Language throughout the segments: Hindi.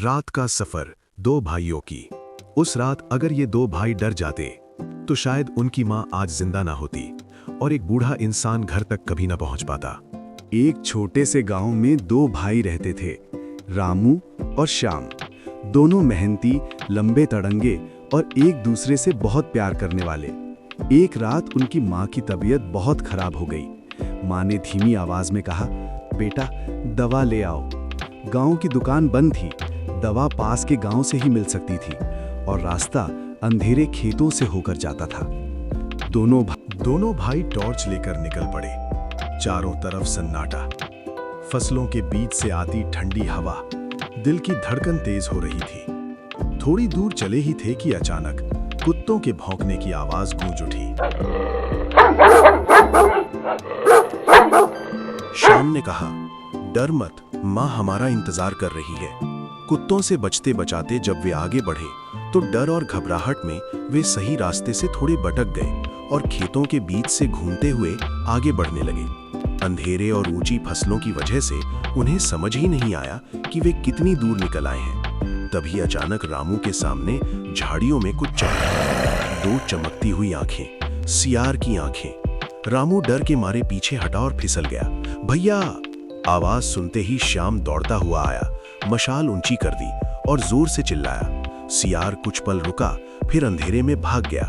रात का सफर दो भाइयों की। उस रात अगर ये दो भाई डर जाते तो शायद उनकी मां आज जिंदा ना होती और एक बूढ़ा इंसान घर तक कभी ना पहुंच पाता। एक छोटे से गांव में दो भाई रहते थे, रामू और श्याम। दोनों मेहनती, लंबे तड़ंगे और एक दूसरे से बहुत प्यार करने वाले। एक रात उनकी मां की तबीयत बहुत खराब हो गई। मां ने धीमी आवाज में कहा, बेटा दवा ले आओ। गांव की दुकान बंद थी, दवा पास के गांव से ही मिल सकती थी और रास्ता अंधेरे खेतों से होकर जाता था। दोनों भाई टॉर्च लेकर निकल पड़े। चारों तरफ सन्नाटा, फसलों के बीच से आती ठंडी हवा, दिल की धड़कन तेज हो रही थी। थोड़ी दूर चले ही थे कि अचानक कुत्तों के भौंकने की आवाज गूंज उठी। श्याम ने कहा, डर मत, मां हमारा इंतजार कर रही है। कुत्तों से बचते बचाते जब वे आगे बढ़े तो डर और घबराहट में वे सही रास्ते से थोड़े भटक गए और खेतों के बीच से घूमते हुए आगे बढ़ने लगे। अंधेरे और ऊंची फसलों की वजह से उन्हें समझ ही नहीं आया कि वे कितनी दूर निकल आए हैं। तभी अचानक रामू के सामने झाड़ियों में कुछ चमका। दो चमकती हुई आंखें, सियार की आंखें। रामू डर के मारे पीछे हटा और फिसल गया। भैया! आवाज सुनते ही श्याम दौड़ता हुआ आया, मशाल ऊंची कर दी और जोर से चिल्लाया। सियार कुछ पल रुका, फिर अंधेरे में भाग गया।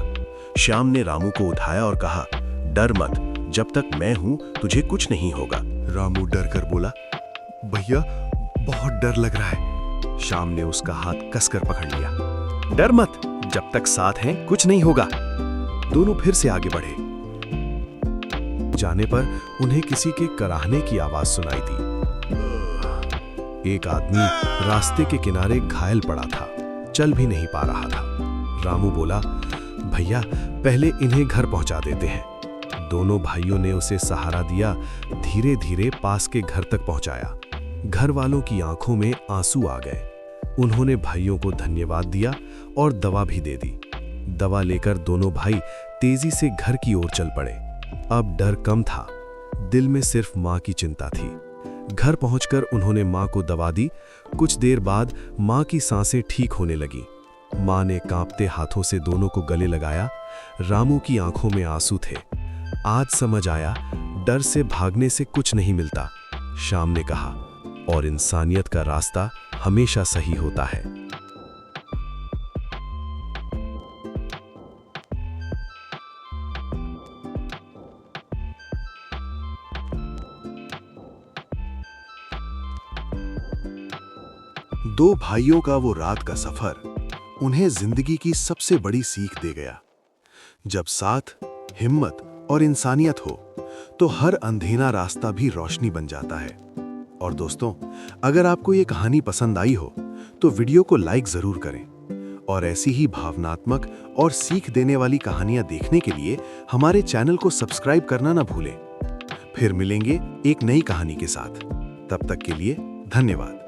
श्याम ने रामू को उठाया और कहा, डर मत, जब तक मैं हूं तुझे कुछ नहीं होगा। रामू डर कर बोला, भैया बहुत डर लग रहा है। श्याम ने उसका हाथ कसकर पकड़ लिया। डर मत, जब तक साथ हैं कुछ नहीं होगा। दोनों फिर से आगे बढ़े। जाने पर उन्हें किसी के कराहने की आवाज सुनाई दी। एक आदमी रास्ते के किनारे घायल पड़ा था, चल भी नहीं पा रहा था। रामू बोला, भैया पहले इन्हें घर पहुंचा देते हैं। दोनों भाइयों ने उसे सहारा दिया, धीरे धीरे पास के घर तक पहुंचाया। घर वालों की आंखों में आंसू आ गए। उन्होंने भाइयों को धन्यवाद दिया और दवा भी दे दी। दवा लेकर दोनों भाई तेजी से घर की ओर चल पड़े। अब डर कम था, दिल में सिर्फ मां की चिंता थी। घर पहुंचकर उन्होंने मां को दवा दी। कुछ देर बाद मां की सांसें ठीक होने लगी। मां ने कांपते हाथों से दोनों को गले लगाया। रामू की आंखों में आंसू थे। आज समझ आया, डर से भागने से कुछ नहीं मिलता। श्याम ने कहा, और इंसानियत का रास्ता हमेशा सही होता है। दो भाइयों का वो रात का सफर उन्हें जिंदगी की सबसे बड़ी सीख दे गया। जब साथ, हिम्मत और इंसानियत हो तो हर अंधेरा रास्ता भी रोशनी बन जाता है। और दोस्तों, अगर आपको ये कहानी पसंद आई हो तो वीडियो को लाइक जरूर करें और ऐसी ही भावनात्मक और सीख देने वाली कहानियां देखने के लिए हमारे चैनल को सब्सक्राइब करना ना भूलें। फिर मिलेंगे एक नई कहानी के साथ। तब तक के लिए धन्यवाद।